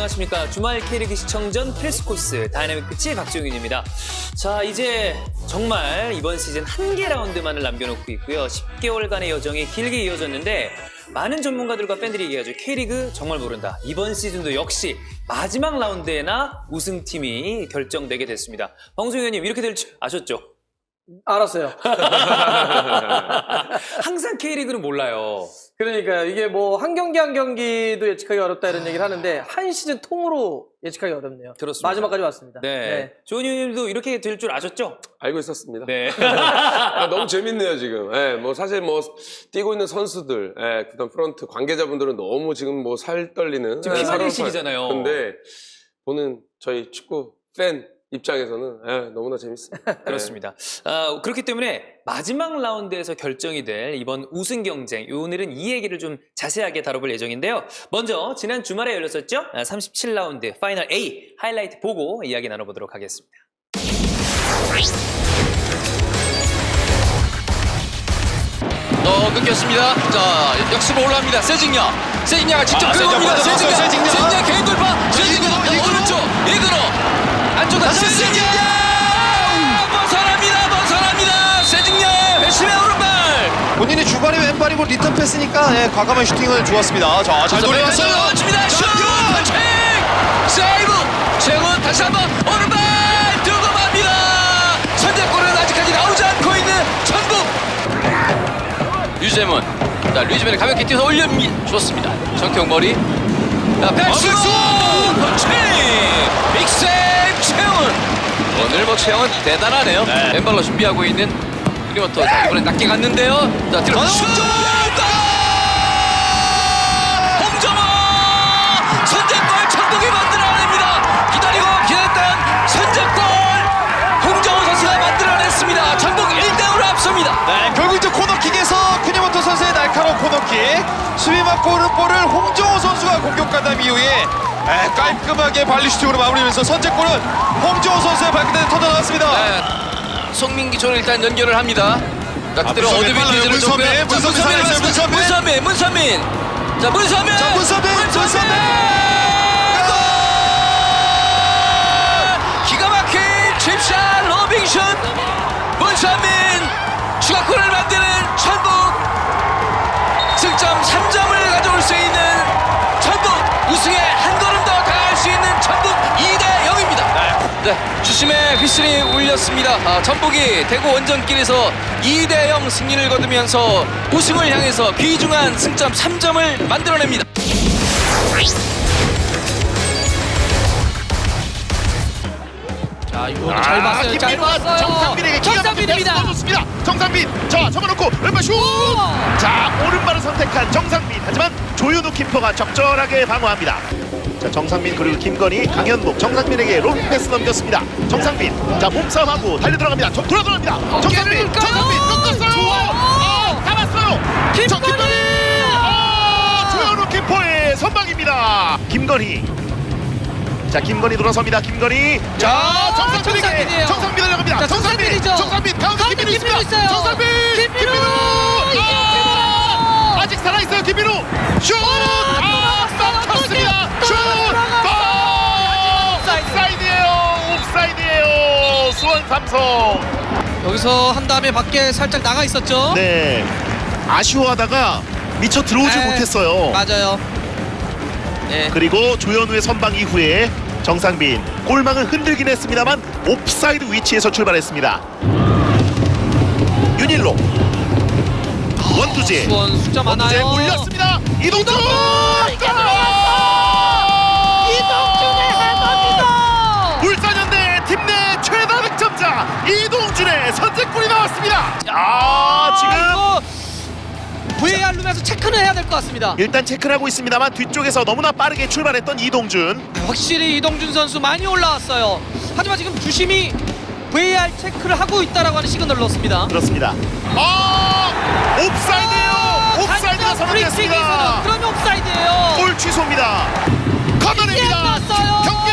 안녕하십니까. 주말 K리그 시청전 프레스코스 다이나믹 피치 박종윤입니다. 자, 이제 정말 이번 시즌 한 개 라운드만을 남겨놓고 있고요. 10개월간의 여정이 길게 이어졌는데 많은 전문가들과 팬들이 얘기하죠. K리그 정말 모른다. 이번 시즌도 역시 마지막 라운드에나 우승팀이 결정되게 됐습니다. 방송 위원님 이렇게 될 줄 아셨죠? 알았어요. 항상 K리그는 몰라요. 그러니까 이게 뭐 한 경기 한 경기도 예측하기 어렵다 이런 얘기를 하는데 한 시즌 통으로 예측하기 어렵네요. 그렇습니다. 마지막까지 왔습니다. 네. 조은유님도 이렇게 될 줄 아셨죠? 알고 있었습니다. 네. 너무 재밌네요, 지금. 예, 뭐 사실 뭐 뛰고 있는 선수들, 예, 그다음 프런트 관계자분들은 너무 지금 뭐 살 떨리는 지금 피말릴 시기잖아요. 근데 보는 저희 축구 팬 입장에서는 너무나 재밌습니다. 그렇습니다. 그렇기 때문에 마지막 라운드에서 결정이 될 이번 우승 경쟁, 오늘은 이 얘기를 좀 자세하게 다뤄볼 예정인데요. 먼저 지난 주말에 열렸었죠? 37라운드 파이널 A 하이라이트 보고 이야기 나눠보도록 하겠습니다. 끊겼습니다. 자, 역습으로 올라갑니다. 세징야가 직접 끌어옵니다. 세징야 개인 돌파. 세징야 오른쪽 이근호 안쪽 다시 세징야 벗어납니다. 세징야의 회심의 오른발. 본인이 주발이 왼발이고 리턴 패스니까 과감한 슈팅은 좋았습니다. 자, 잘 돌려놨어요. 칩니다. 슛! 펀칭! 세이브! 최훈 다시 한번 오른발 들고 맙니다. 선제골은 아직까지 나오지 않고 있는 전북. 류재문. 자, 류재문이 가볍게 뛰어서 올려줬습니다. 정태웅 머리. 자, 백승호! 펀칭! 빅세이브 최훈. 오늘 뭐 최훈 대단하네요. 왼발로 준비하고 있는 그리고또 이번엔 낮게 갔는데요. 자, 뒤로 슛! 홍정호! 선제골 전북이 만들어냅니다. 기다렸던 선제골 홍정호 선수가 만들어냈습니다. 전북 1대0으로 앞섭니다. 네, 결국 이제 코너킥에서 쿠니모토 선수의 날카로운 코너킥, 수비 맞고 오른볼을 홍정호 선수가 공격 가담 이후에 깔끔하게 발리 슈팅으로 마무리하면서 선제골은 홍정호 선수의 발끝에 터져 나왔습니다. 네, 송민기 쪽으로 일단 연결을 합니다. 자, 그대로 어드밴티지를 문선민, 문선민. 자, 문선민. 기가 막힌 칩샷 로빙슛. 문선민 추가골을 만드는 전북. 승점 3점을 가져올 수 있는 전북. 우승에 한 걸음 더 다가갈 수 있는 전북 2대0입니다. 네, 주심의 휘슬이 울렸습니다. 전북이 대구 원정길에서 2대0 승리를 거두면서 우승을 향해서 귀중한 승점 3점을 만들어냅니다. 자, 이거는 잘 봤어요. 잘 봤어요. 정상빈에게 정상빈입니다. 좋습니다. 정상빈. 자, 접어놓고 왼발 슛. 자, 오른발을 선택한 정상빈. 하지만 조윤우 키퍼가 적절하게 방어합니다. 자, 정상빈 그리고 김건희, 강현복, 정상빈에게 롱 패스 넘겼습니다. 정상빈. 자, 몸싸움하고 달려 들어갑니다. 돌아 들어갑니다. 정상빈 꺾었어요. 잡았어요. 김건희. 조윤우 키퍼의 선방입니다. 김건희. 자, 김건희 돌아섭니다. 김건희. 자, 정상빈에게 정상빈 들어갑니다. 정상빈 가운데 김민우 있습니다. 정상빈. 김민우. 아직 살아있어요. 김민우. 슛. 막혔습니다. 슛. 옵사이드예요. 수원 삼성. 여기서 한 다음에 밖에 살짝 나가 있었죠. 네. 아쉬워하다가 미처 들어오지 못했어요. 맞아요. 네. 그리고 조현우의 선방 이후에 정상빈 골망을 흔들긴 했습니다만 옵사이드 위치에서 출발했습니다. 윤일로 원투제 수원 숫자 원투제 많아요. 올렸습니다. 이동준 이동준의 헤더입니다. 울산현대 팀 내 최다 득점자 이동준의 선제골이 나왔습니다. 지금 VAR 룸에서 체크는 해야 될 것 같습니다. 일단 체크를 하고 있습니다만 뒤쪽에서 너무나 빠르게 출발했던 이동준. 확실히 이동준 선수 많이 올라왔어요. 하지만 지금 주심이 VAR 체크를 하고 있다라고 하는 시그널을 넣습니다. 그렇습니다. 옵사이드예요. 옵사이드가 선언됐습니다. 그러면 옵사이드예요. 골 취소입니다. 걷어냅니다. 경기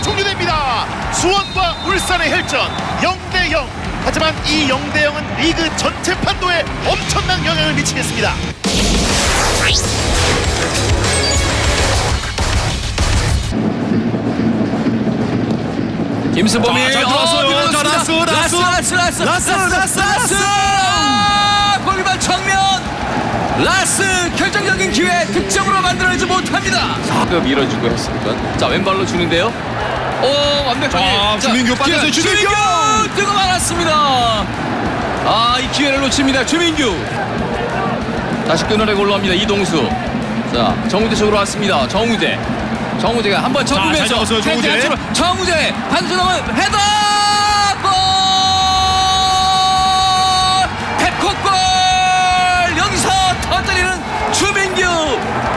종료됩니다. 수원과 울산의 혈전 0대0. 하지만 이 0대0은 리그 전체 판도에 엄청난 영향을 미치겠습니다. 김수범이 자, 들어왔어요. 자, 라스. 골리발 정면 라스 결정적인 기회 득점으로 만들어내지 못합니다. 자, 밀어주고 했습니다. 자, 왼발로 주는데요. 오, 완벽하게. 자, 주민규 빠졌어요. 주민규! 뜨고 말았습니다. 아, 이 기회를 놓칩니다. 주민규. 다시 끊어내고 올라옵니다. 이동수. 자, 정우재 쪽으로 왔습니다. 정우재가 한번 접으면서 잘 잡았어요, 정우재. 정우재 반대쪽 넘은 헤더 골! 백호골! 여기서 터뜨리는 주민규.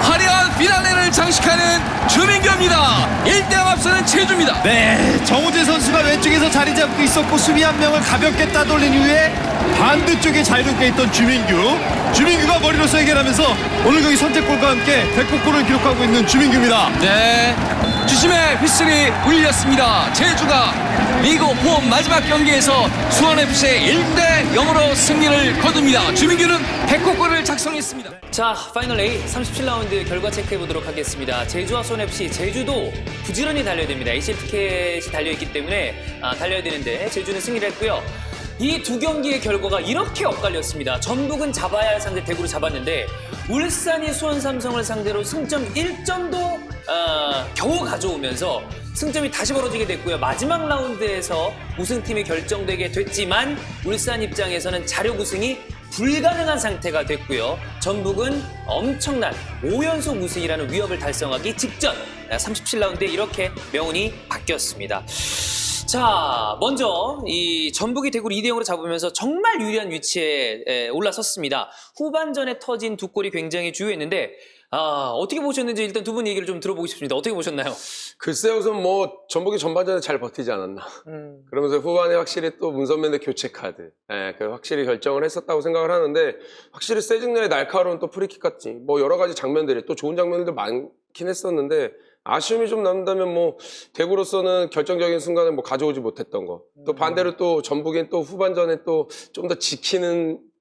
화려한 피날레를 장식하는 주민규입니다. 1대0 앞서는 제주입니다. 네, 정우재 선수가 왼쪽에서 자리 잡고 있었고 수비 한 명을 가볍게 따돌린 후에 반대쪽에 자유롭게 있던 주민규가 머리로서 해결하면서 오늘 경기 선제골과 함께 100골을 기록하고 있는 주민규입니다. 네, 주심의 휘슬이 울렸습니다. 제주가 리그 홈 마지막 경기에서 수원FC의 1대0으로 승리를 거둡니다. 주민규는 100골을 작성했습니다. 자, 파이널 A 37라운드 결과 체크해 보도록 하겠습니다. 제주와 수원FC, 제주도 부지런히 달려야 됩니다. ACL 티켓이 달려있기 때문에 달려야 되는데 제주는 승리를 했고요. 이 두 경기의 결과가 이렇게 엇갈렸습니다. 전북은 잡아야 할 상대 대구를 잡았는데 울산이 수원 삼성을 상대로 승점 1점도 겨우 가져오면서 승점이 다시 벌어지게 됐고요. 마지막 라운드에서 우승팀이 결정되게 됐지만 울산 입장에서는 자력 우승이 불가능한 상태가 됐고요. 전북은 엄청난 5연속 우승이라는 위협을 달성하기 직전 37라운드에 이렇게 명운이 바뀌었습니다. 자, 먼저 이 전북이 대구를 2대0으로 잡으면서 정말 유리한 위치에 올라섰습니다. 후반전에 터진 두 골이 굉장히 주요했는데 어떻게 보셨는지 일단 두 분 얘기를 좀 들어보고 싶습니다. 어떻게 보셨나요? 글쎄요, 우선 뭐 전북이 전반전에 잘 버티지 않았나. 그러면서 후반에 확실히 또 문선민의 교체 카드, 그 확실히 결정을 했었다고 생각을 하는데 확실히 세징야의 날카로운 또 프리킥 같지. 뭐 여러 가지 장면들이 또 좋은 장면들도 많긴 했었는데 아쉬움이 좀 남는다면 뭐 대구로서는 결정적인 순간을 뭐 가져오지 못했던 거. 또 반대로 또 전북인 또 후반전에 또 좀 더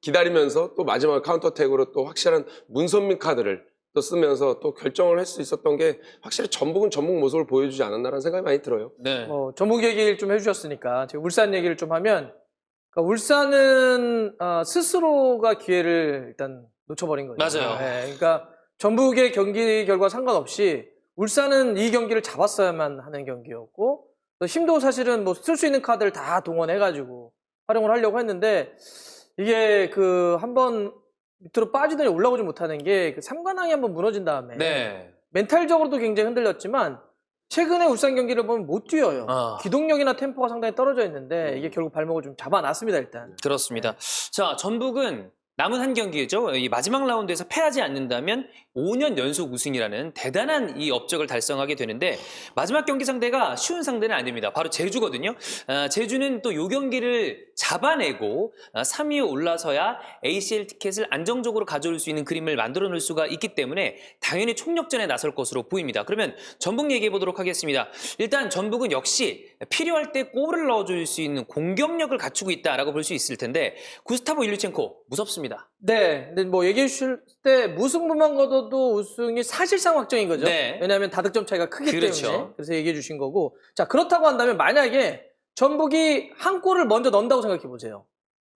기다리면서 또 마지막 카운터택으로 또 확실한 문선민 카드를 또 쓰면서 또 결정을 할 수 있었던 게 확실히 전북은 전북 모습을 보여주지 않았나라는 생각이 많이 들어요. 네. 전북 얘기를 좀 해주셨으니까 제가 울산 얘기를 좀 하면 그러니까 울산은 스스로가 기회를 일단 놓쳐버린 거죠. 맞아요. 네, 그러니까 전북의 경기 결과 상관없이 울산은 이 경기를 잡았어야만 하는 경기였고 또 힘도 사실은 뭐 쓸 수 있는 카드를 다 동원해가지고 활용을 하려고 했는데 이게 그 한번 밑으로 빠지더니 올라오지 못하는 게 그 3관왕이 한번 무너진 다음에 네. 멘탈적으로도 굉장히 흔들렸지만 최근에 울산 경기를 보면 못 뛰어요. 기동력이나 템포가 상당히 떨어져 있는데 이게 결국 발목을 좀 잡아놨습니다 일단. 그렇습니다. 자, 전북은 남은 한 경기죠. 이 마지막 라운드에서 패하지 않는다면 5년 연속 우승이라는 대단한 이 업적을 달성하게 되는데 마지막 경기 상대가 쉬운 상대는 아닙니다. 바로 제주거든요. 제주는 또 이 경기를 잡아내고 3위에 올라서야 ACL 티켓을 안정적으로 가져올 수 있는 그림을 만들어 놓을 수가 있기 때문에 당연히 총력전에 나설 것으로 보입니다. 그러면 전북 얘기해 보도록 하겠습니다. 일단 전북은 역시 필요할 때 골을 넣어줄 수 있는 공격력을 갖추고 있다라고 볼 수 있을 텐데 구스타보 일류첸코 무섭습니다. 네, 근데 뭐 얘기해 주실 때 무승부만 거둬도 우승이 사실상 확정인 거죠. 네. 왜냐하면 다득점 차이가 크기 그렇죠. 때문에 그래서 얘기해 주신 거고. 자, 그렇다고 한다면 만약에 전북이 한 골을 먼저 넣는다고 생각해 보세요.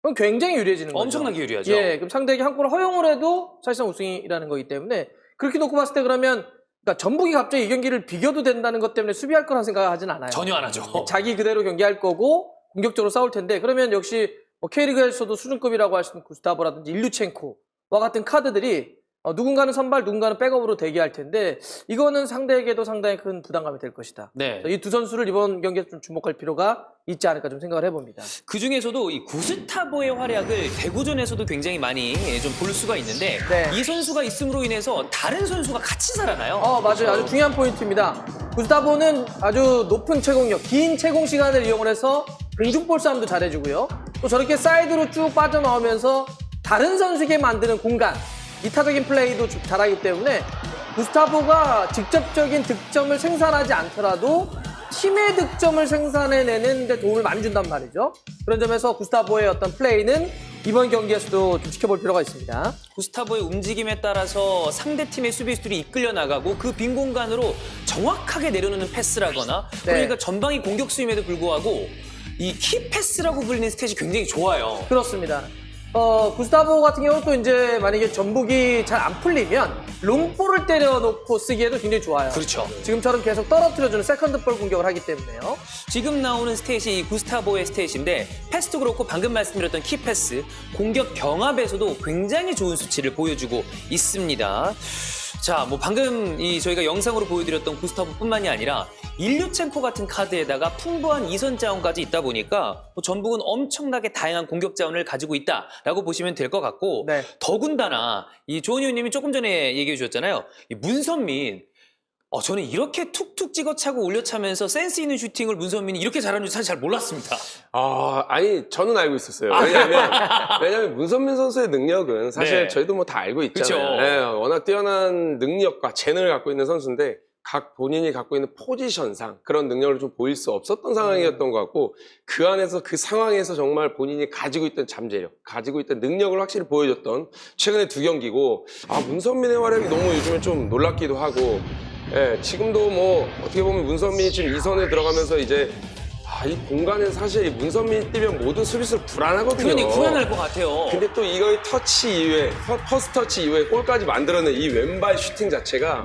그럼 굉장히 유리해지는 거죠. 엄청나게 유리하죠. 예, 그럼 상대에게 한 골을 허용을 해도 사실상 우승이라는 거기 때문에 그렇게 놓고 봤을 때 그러면 그러니까 전북이 갑자기 이 경기를 비겨도 된다는 것 때문에 수비할 거라 생각하진 않아요. 전혀 안 하죠. 자기 그대로 경기할 거고 공격적으로 싸울 텐데 그러면 역시 K리그에서도 수준급이라고 할 수 있는 구스타보라든지 일류첸코와 같은 카드들이 누군가는 선발, 누군가는 백업으로 대기할 텐데 이거는 상대에게도 상당히 큰 부담감이 될 것이다. 네. 이 두 선수를 이번 경기에 좀 주목할 필요가 있지 않을까 좀 생각을 해봅니다. 그 중에서도 이 구스타보의 활약을 대구전에서도 굉장히 많이 좀 볼 수가 있는데 네. 이 선수가 있음으로 인해서 다른 선수가 같이 살아나요. 맞아요. 아주 중요한 포인트입니다. 구스타보는 아주 높은 채공력, 긴 채공 시간을 이용을 해서 공중볼 싸움도 잘해주고요. 또 저렇게 사이드로 쭉 빠져나오면서 다른 선수에게 만드는 공간, 이타적인 플레이도 잘하기 때문에 구스타보가 직접적인 득점을 생산하지 않더라도 팀의 득점을 생산해내는 데 도움을 많이 준단 말이죠. 그런 점에서 구스타보의 어떤 플레이는 이번 경기에서도 좀 지켜볼 필요가 있습니다. 구스타보의 움직임에 따라서 상대팀의 수비수들이 이끌려 나가고 그 빈 공간으로 정확하게 내려놓는 패스라거나 네. 그러니까 전방이 공격수임에도 불구하고 이 키 패스라고 불리는 스탯이 굉장히 좋아요. 그렇습니다. 구스타보 같은 경우는 또 이제 만약에 전북이 잘 안 풀리면 롱볼을 때려놓고 쓰기에도 굉장히 좋아요. 그렇죠. 지금처럼 계속 떨어뜨려주는 세컨드볼 공격을 하기 때문에요. 지금 나오는 스탯이 이 구스타보의 스탯인데 패스도 그렇고 방금 말씀드렸던 키 패스, 공격 경합에서도 굉장히 좋은 수치를 보여주고 있습니다. 자, 뭐 방금 저희가 영상으로 보여드렸던 구스타보뿐만이 아니라 일류첸코 같은 카드에다가 풍부한 이선 자원까지 있다 보니까 뭐 전북은 엄청나게 다양한 공격 자원을 가지고 있다라고 보시면 될 것 같고 네. 더군다나 이 조은유님이 조금 전에 얘기해 주셨잖아요. 이 문선민 저는 이렇게 툭툭 찍어차고 올려차면서 센스 있는 슈팅을 문선민이 이렇게 잘하는 줄 사실 잘 몰랐습니다. 아니, 저는 알고 있었어요. 왜냐면 문선민 선수의 능력은 사실 네. 저희도 뭐 다 알고 있잖아요. 그쵸. 네, 워낙 뛰어난 능력과 재능을 갖고 있는 선수인데, 각 본인이 갖고 있는 포지션상 그런 능력을 좀 보일 수 없었던 상황이었던 것 같고, 그 안에서 그 상황에서 정말 본인이 가지고 있던 잠재력, 가지고 있던 능력을 확실히 보여줬던 최근에 2경기고, 문선민의 활약이 너무 요즘에 좀 놀랍기도 하고, 예, 지금도 뭐 어떻게 보면 문선민이 지금 2선에 들어가면서 이제 이 공간에 사실 이 문선민이 뛰면 모든 수비수를 불안하거든요. 그러니 불안할 것 같아요. 근데 또 이거의 터치 이후에 퍼스트 터치 이후에 골까지 만들어낸 이 왼발 슈팅 자체가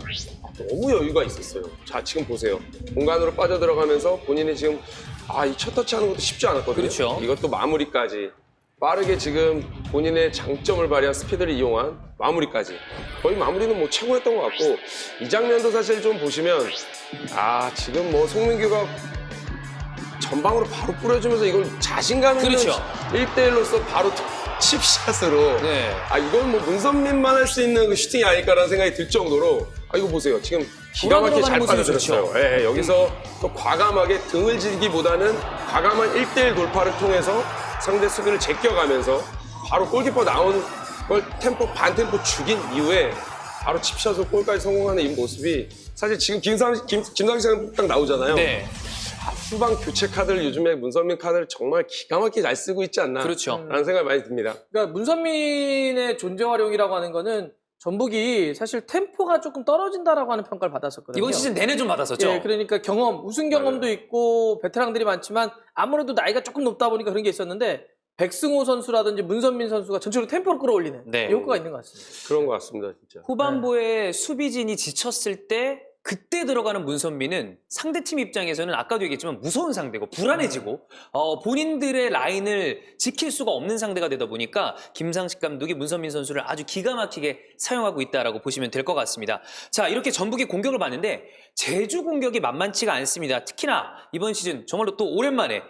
너무 여유가 있었어요. 자, 지금 보세요. 공간으로 빠져들어가면서 본인이 지금 이 첫 터치 하는 것도 쉽지 않았거든요. 그렇죠. 이것도 마무리까지 빠르게 지금 본인의 장점을 발휘한 스피드를 이용한 마무리까지 거의 마무리는 뭐 최고였던 것 같고, 이 장면도 사실 좀 보시면 지금 뭐 송민규가 전방으로 바로 뿌려주면서 이걸 자신감 있는 그렇죠. 1대1로서 바로 칩샷으로 네. 이건 뭐 문선민만 할 수 있는 그 슈팅이 아닐까라는 생각이 들 정도로 이거 보세요. 지금 기가 막히게 잘 돌아들어가는 모습이 빠져들었어요. 좋죠. 예, 여기서 또 과감하게 등을 지기보다는 과감한 1대1 돌파를 통해서 상대 수비를 제껴가면서 바로 골키퍼 나온 걸 반템포 죽인 이후에 바로 칩샷으로 골까지 성공하는 이 모습이 사실 지금 김상식은 딱 나오잖아요. 네. 후방 교체 카드를 요즘에 문선민 카드를 정말 기가 막히게 잘 쓰고 있지 않나 그렇죠. 라는 생각이 많이 듭니다. 그러니까 문선민의 존재 활용이라고 하는 거는 전북이 사실 템포가 조금 떨어진다라고 하는 평가를 받았었거든요. 이번 시즌 내내 좀 받았었죠. 예, 그러니까 우승 경험도 있고 베테랑들이 많지만 아무래도 나이가 조금 높다 보니까 그런 게 있었는데 백승호 선수라든지 문선민 선수가 전체적으로 템포를 끌어올리는 네. 효과가 있는 것 같습니다. 그런 것 같습니다, 진짜. 후반부에 수비진이 지쳤을 때 그때 들어가는 문선민은 상대팀 입장에서는 아까도 얘기했지만 무서운 상대고 불안해지고 본인들의 라인을 지킬 수가 없는 상대가 되다 보니까 김상식 감독이 문선민 선수를 아주 기가 막히게 사용하고 있다라고 보시면 될 것 같습니다. 자, 이렇게 전북이 공격을 봤는데 제주 공격이 만만치가 않습니다. 특히나 이번 시즌 정말로 또 오랜만에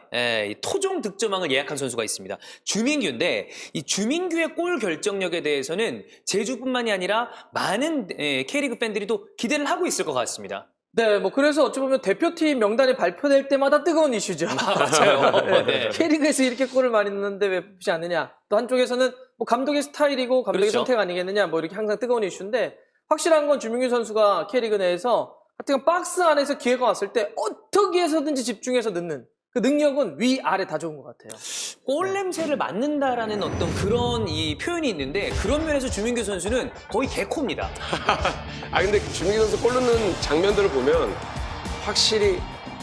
이 토종 득점왕을 예약한 선수가 있습니다. 주민규인데 이 주민규의 골 결정력에 대해서는 제주뿐만이 아니라 많은 K리그 팬들이 또 기대를 하고 있을 것 같습니다. 네, 뭐 그래서 어찌 보면 대표팀 명단이 발표될 때마다 뜨거운 이슈죠. 맞아요. 네. K리그에서 이렇게 골을 많이 넣는데 왜 뽑지 않느냐. 또 한쪽에서는 뭐 감독의 스타일이고 감독의 그렇죠. 선택 아니겠느냐. 뭐 이렇게 항상 뜨거운 이슈인데 확실한 건 주민규 선수가 K리그 내에서 하여튼 박스 안에서 기회가 왔을 때 어떻게 해서든지 집중해서 넣는 그 능력은 위아래 다 좋은 것 같아요. 골 냄새를 맡는다라는 어떤 그런 이 표현이 있는데 그런 면에서 주민규 선수는 거의 개코입니다. 근데 주민규 선수 골 넣는 장면들을 보면 확실히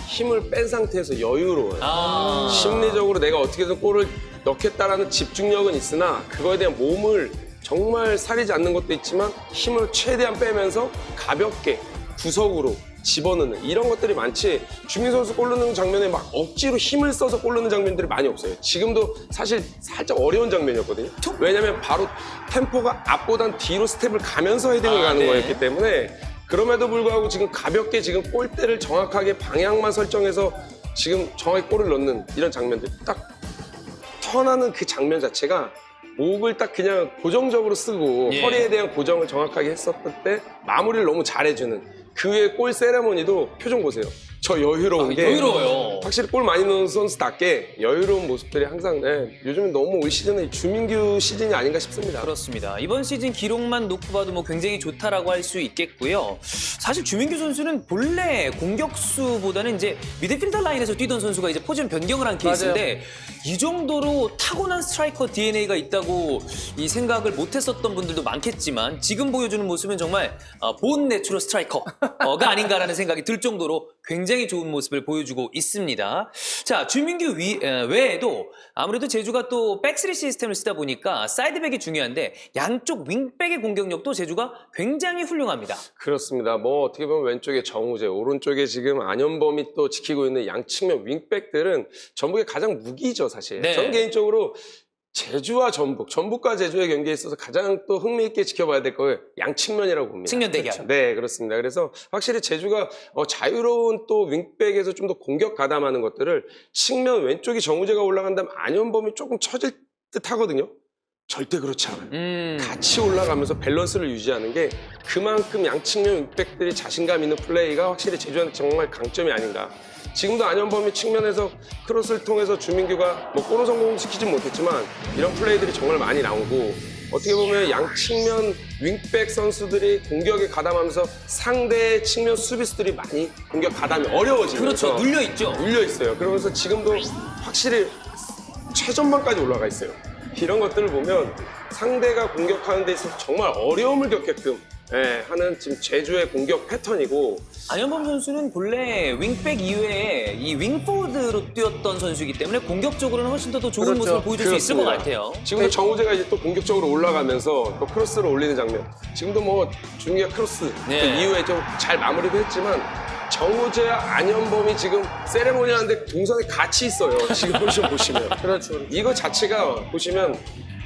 힘을 뺀 상태에서 여유로워요. 심리적으로 내가 어떻게든 골을 넣겠다라는 집중력은 있으나 그거에 대한 몸을 정말 사리지 않는 것도 있지만 힘을 최대한 빼면서 가볍게 구석으로 집어넣는 이런 것들이 많지, 주민 선수 골 넣는 장면에 막 억지로 힘을 써서 골 넣는 장면들이 많이 없어요. 지금도 사실 살짝 어려운 장면이었거든요. 왜냐면 바로 템포가 앞보단 뒤로 스텝을 가면서 헤딩을 가는 네. 거였기 때문에, 그럼에도 불구하고 지금 가볍게 지금 골대를 정확하게 방향만 설정해서 지금 정확히 골을 넣는 이런 장면들, 딱 턴하는 그 장면 자체가 목을 딱 그냥 고정적으로 쓰고 예. 허리에 대한 고정을 정확하게 했었을 때 마무리를 너무 잘해주는 그 외에 골 세레모니도 표정 보세요. 저 여유로운 게 여유로워요. 확실히 골 많이 넣은 선수답게 여유로운 모습들이 항상 요즘은 너무 올 시즌은 주민규 시즌이 아닌가 싶습니다. 그렇습니다. 이번 시즌 기록만 놓고 봐도 뭐 굉장히 좋다라고 할 수 있겠고요. 사실 주민규 선수는 본래 공격수보다는 이제 미드필더 라인에서 뛰던 선수가 이제 포지션 변경을 한 케이스인데 이 정도로 타고난 스트라이커 DNA가 있다고 이 생각을 못했었던 분들도 많겠지만 지금 보여주는 모습은 정말 본 내추럴 스트라이커가 아닌가라는 생각이 들 정도로 굉장히 좋은 모습을 보여주고 있습니다. 자, 주민규 외에도 아무래도 제주가 또 백스리 시스템을 쓰다 보니까 사이드백이 중요한데 양쪽 윙백의 공격력도 제주가 굉장히 훌륭합니다. 그렇습니다. 뭐 어떻게 보면 왼쪽에 정우재, 오른쪽에 지금 안현범이 또 지키고 있는 양측면 윙백들은 전북의 가장 무기죠, 사실. 네. 저는 개인적으로 제주와 전북과 제주의 경기에 있어서 가장 또 흥미있게 지켜봐야 될 거예요. 양측면이라고 봅니다. 측면 대결. 네, 그렇습니다. 그래서 확실히 제주가 자유로운 또 윙백에서 좀 더 공격 가담하는 것들을 측면 왼쪽이 정우재가 올라간다면 안현범이 조금 처질 듯 하거든요. 절대 그렇지 않아요. 같이 올라가면서 밸런스를 유지하는 게 그만큼 양측면 윙백들이 자신감 있는 플레이가 확실히 제주한테 정말 강점이 아닌가. 지금도 안현범이 측면에서 크로스를 통해서 주민규가 뭐 골을 성공시키진 못했지만 이런 플레이들이 정말 많이 나오고 어떻게 보면 양측면 윙백 선수들이 공격에 가담하면서 상대 측면 수비수들이 많이 공격 가담이 어려워지면서 그렇죠. 눌려있죠. 눌려있어요. 그러면서 지금도 확실히 최전방까지 올라가 있어요. 이런 것들을 보면 상대가 공격하는 데 있어서 정말 어려움을 겪게끔 하는 지금 제주의 공격 패턴이고 안현범 선수는 본래 윙백 이외에 이 윙포드로 뛰었던 선수이기 때문에 공격적으로는 훨씬 더 좋은 그렇죠. 모습을 보여줄 수 있을 것 그렇습니다. 같아요. 지금도 정우재가 이제 또 공격적으로 올라가면서 또 크로스를 올리는 장면. 지금도 뭐 중기가 크로스 네. 그 이후에 좀 잘 마무리도 했지만 정우재와 안현범이 지금 세레모니 하는데 동선에 같이 있어요. 지금 포지션 보시면. 그렇죠. 이거 자체가 보시면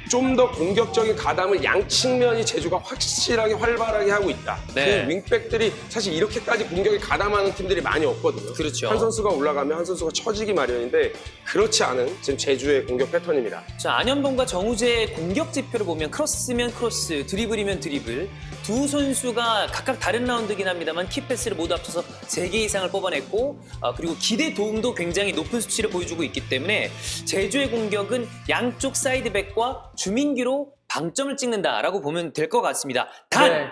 좀 더 공격적인 가담을 양측면이 제주가 확실하게 활발하게 하고 있다. 네. 그 윙백들이 사실 이렇게까지 공격에 가담하는 팀들이 많이 없거든요. 그렇죠. 한 선수가 올라가면 한 선수가 처지기 마련인데 그렇지 않은 지금 제주의 공격 패턴입니다. 자, 안현범과 정우재의 공격 지표를 보면 크로스면 크로스, 드리블이면 드리블. 두 선수가 각각 다른 라운드긴 합니다만 키패스를 모두 합쳐서 3개 이상을 뽑아냈고 그리고 기대 도움도 굉장히 높은 수치를 보여주고 있기 때문에 제주의 공격은 양쪽 사이드백과 주민규로 방점을 찍는다라고 보면 될 것 같습니다. 단! 네.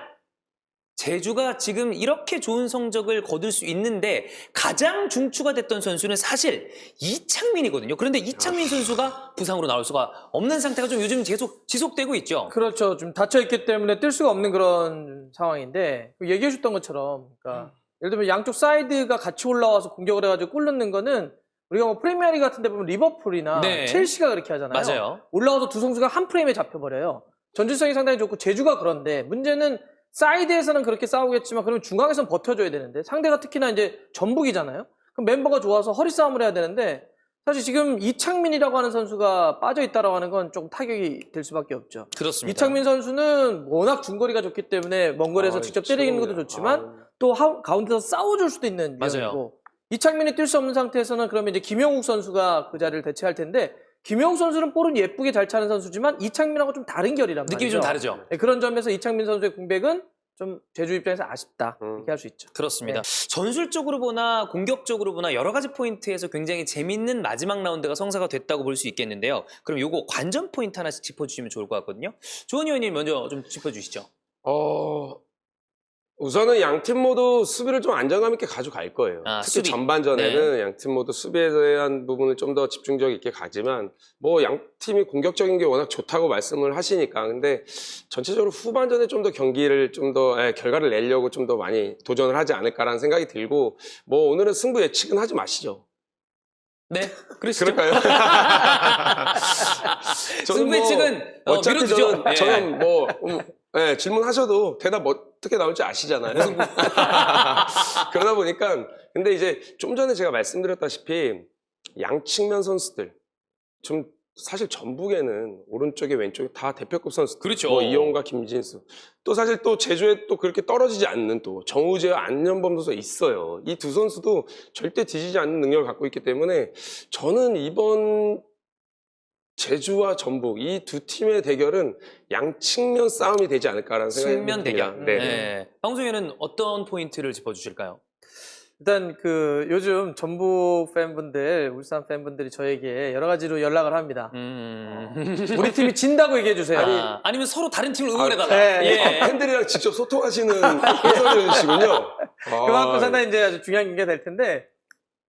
제주가 지금 이렇게 좋은 성적을 거둘 수 있는데 가장 중추가 됐던 선수는 사실 이창민이거든요. 그런데 이창민 선수가 부상으로 나올 수가 없는 상태가 좀 요즘 계속 지속되고 있죠. 그렇죠. 좀 닫혀있기 때문에 뛸 수가 없는 그런 상황인데 얘기해 줬던 것처럼 그러니까 예를 들면 양쪽 사이드가 같이 올라와서 공격을 해가지고 골 넣는 거는 우리가 뭐 프리미어리그 같은 데 보면 리버풀이나 네. 첼시가 그렇게 하잖아요. 맞아요. 올라와서 두 선수가 한 프레임에 잡혀버려요. 전진성이 상당히 좋고 제주가 그런데 문제는 사이드에서는 그렇게 싸우겠지만 그러면 중앙에서는 버텨줘야 되는데 상대가 특히나 이제 전북이잖아요. 그럼 멤버가 좋아서 허리 싸움을 해야 되는데 사실 지금 이창민이라고 하는 선수가 빠져있다라고 하는 건 조금 타격이 될 수밖에 없죠. 그렇습니다. 이창민 선수는 워낙 중거리가 좋기 때문에 먼 거리에서 직접 때리는 것도 좋지만 또 가운데서 싸워줄 수도 있는 맞아요. 위험이고 이창민이 뛸 수 없는 상태에서는 그러면 이제 김영욱 선수가 그 자리를 대체할 텐데 김영욱 선수는 볼은 예쁘게 잘 차는 선수지만 이창민하고 좀 다른 결이란 말이죠. 느낌이 좀 다르죠. 네, 그런 점에서 이창민 선수의 공백은 좀 제주 입장에서 아쉽다 이렇게 할 수 있죠. 그렇습니다. 전술적으로 보나 공격적으로 보나 여러 가지 포인트에서 굉장히 재밌는 마지막 라운드가 성사가 됐다고 볼 수 있겠는데요. 그럼 요거 관전 포인트 하나씩 짚어주시면 좋을 것 같거든요. 조원 의원님 먼저 좀 짚어주시죠. 우선은 양팀 모두 수비를 좀 안정감 있게 가져갈 거예요. 특히 수비. 전반전에는 양팀 모두 수비에 대한 부분을 좀 더 집중력 있게 가지만 뭐 양팀이 공격적인 게 워낙 좋다고 말씀을 하시니까 근데 전체적으로 후반전에 좀 더 경기를 좀 더 결과를 내려고 좀 더 많이 도전을 하지 않을까라는 생각이 들고 뭐 오늘은 승부 예측은 하지 마시죠. 네, 그러시죠. 그럴까요? 승부 예측은 어차피 미뤄두죠. 저는 뭐 질문하셔도 대답 어떻게 나올지 아시잖아요. 그러다 보니까 근데 이제 좀 전에 제가 말씀드렸다시피 양측면 선수들 좀 사실 전북에는 오른쪽에 왼쪽에 다 대표급 선수들. 그렇죠. 뭐 이용과 김진수. 또 사실 또 제주에 또 그렇게 떨어지지 않는 또 정우재와 안현범 선수가 있어요. 이 두 선수도 절대 뒤지지 않는 능력을 갖고 있기 때문에 저는 이번 제주와 전북 이 두 팀의 대결은 양측면 싸움이 되지 않을까라는 생각이 측면 듭니다. 대결. 네. 네. 방송에는 어떤 포인트를 짚어주실까요? 일단 그 요즘 전북 팬분들, 울산 팬분들이 저에게 여러 가지로 연락을 합니다. 우리 팀이 진다고 얘기해 주세요. 아니면 서로 다른 팀을 응원해달라. 네. 예. 팬들이랑 직접 소통하시는 해설위원이시군요. 그만큼 상당히 이제 아주 중요한 경기가 될 텐데